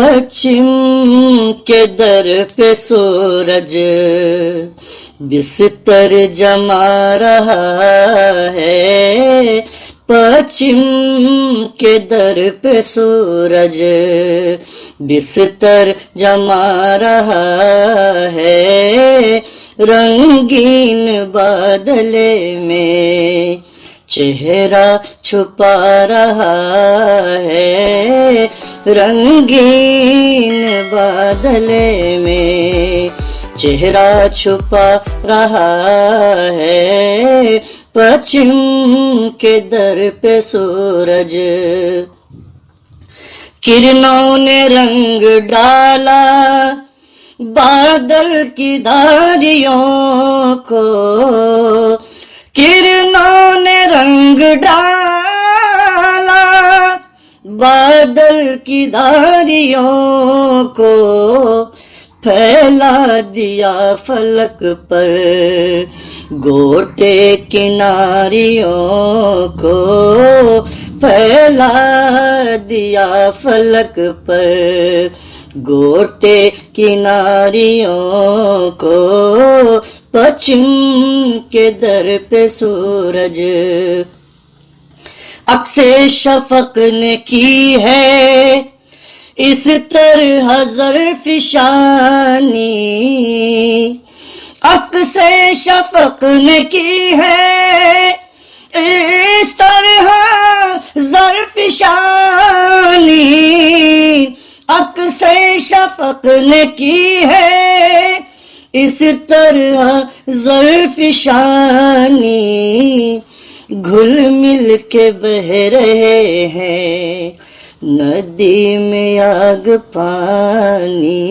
پچھم کے در پہ سورج بستر جما رہا ہے، پچھم کے در پہ سورج بستر جما رہا ہے، رنگین بادل میں چہرہ چھپا رہا ہے، رنگین بادل میں چہرہ چھپا رہا ہے، پچھم کے در پہ سورج کرنوں نے رنگ ڈالا بادل کی دھاریوں کو، کرنوں نے رنگ ڈالا بادل کی دھاریوں کو، پھیلا دیا فلک پر گوٹے کناریوں کو، پھیلا دیا فلک پر گوٹے کناریوں کو، پچھم کے در پہ سورج عکس شفق نے کی ہے اس طرح زرفشانی، عکس شفق نے کی ہے اس طرح زرفشانی، عکس شفق نے کی ہے اس طرح زرفشانی، گھل مل کے بہ رہے ہیں ندی میں آگ پانی،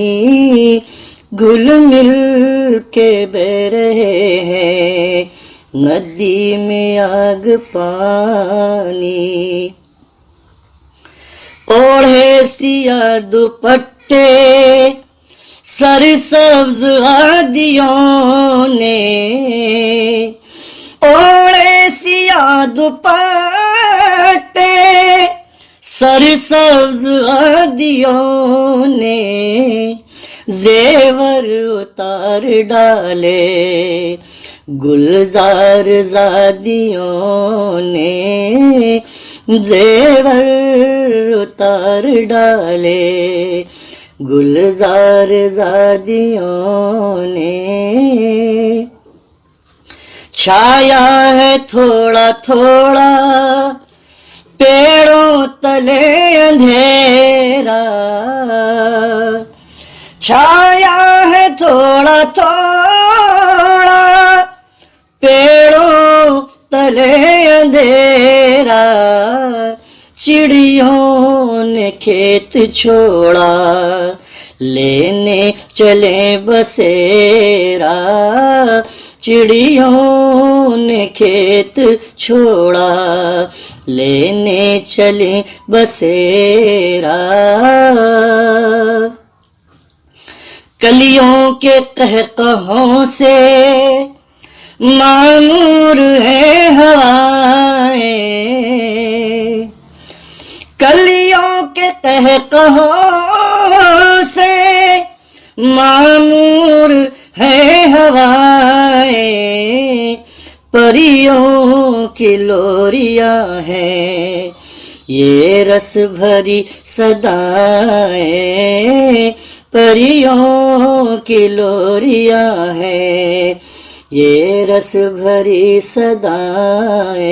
گھل مل کے بہ رہے ہیں ندی میں آگ پانی، اوڑھے سیاہ دوپٹے سرسبز وادیوں نے، اوڑھے سیاہ دوپٹے سرسبز وادیوں نے، زیور اتار ڈالے گلزار زادیوں نے، زیور اتار ڈالے گلزار زادیوں نے، چھایا ہے تھوڑا تھوڑا پیڑوں تلے اندھیرا، چھایا ہے تھوڑا تھوڑا پیڑوں تلے اندھیرا، چڑیوں نے کھیت چھوڑا لینے چلے بسیرا، چڑیوں نے کھیت چھوڑا لینے چلے بسیرا، کلیوں کے قہقہوں سے معمور ہے ہوائیں، کلیوں کے قہقہوں سے معمور ہے ہوائیں، پریوں کی لوریاں ہیں یہ رس بھری صدائیں، پریوں کی لوریاں ہیں یہ رس بھری صدائیں،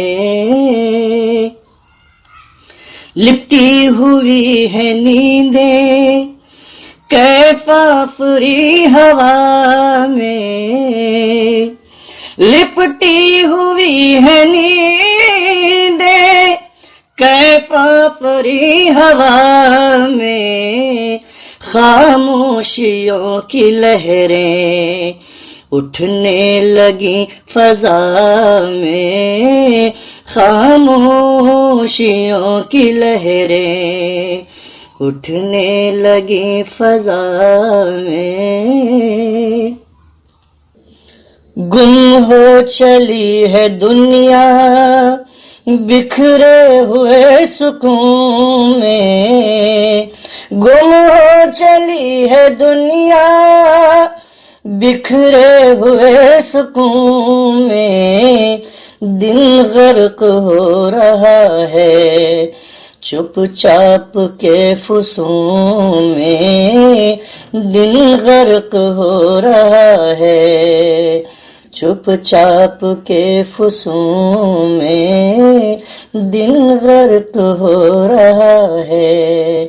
لپٹی ہوئی ہے نیندیں کیف آفری ہوا میں، لپٹی ہوئی ہے نیندیں کیف آفری ہوا میں، خاموشیوں کی لہریں اٹھنے لگی فضا میں، خاموشیوں کی لہریں اٹھنے لگی فضا میں، گم ہو چلی ہے دنیا بکھرے ہوئے سکون میں گم ہو چلی ہے دنیا، بکھرے ہوئے سکون میں دل غرق ہو رہا ہے، چپ چاپ کے فسون میں دل غرق ہو رہا ہے، چپ چاپ کے فسون میں دل غرق ہو رہا ہے،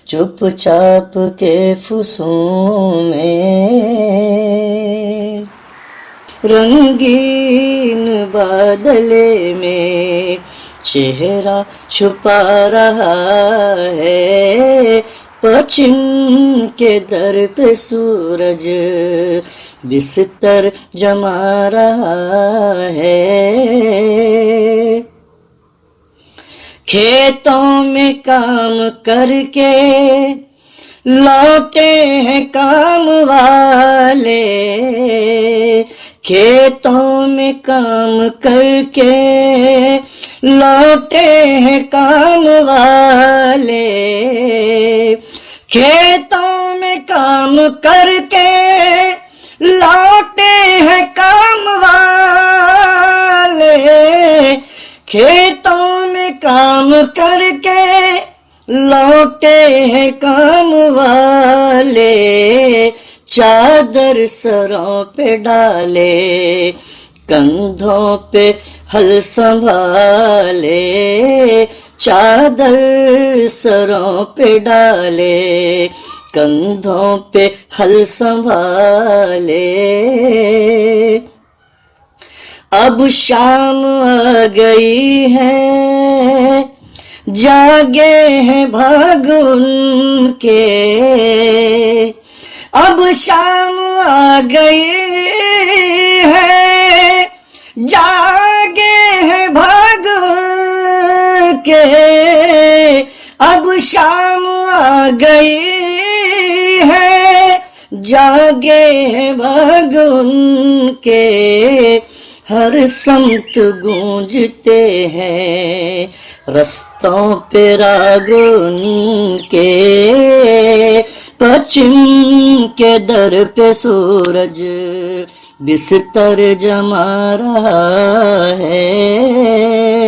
چپ چاپ کے فسون میں۔ رنگین بادلے میں چہرہ چھپا رہا ہے، پچھم کے در پہ سورج بستر جما رہا ہے، کھیتوں میں کام کر کے لوٹے ہیں کام والے، کھیتوں میں کام کر کے لوٹے ہیں کام والے، کھیتوں میں کام کر کے لوٹے ہیں کام والے، کھیتوں میں کام کر کے لوٹے ہیں کام والے، چادر سروں پہ ڈالے کندھوں پہ ہل سنبھالے، چادر سروں پہ ڈالے کندھوں پہ ہل سنبھالے، اب شام آ گئی ہے جاگے ہیں بھاگ ان کے، اب شام آ گئی ہے جاگے ہیں بھاگ ان کے، اب شام آ گئی ہے جاگے ہیں بھاگ ان کے، ہر سمت گونجتے ہیں رستوں پہ راگ ان کے، پچھم کے در پہ سورج بستر جما رہا ہے۔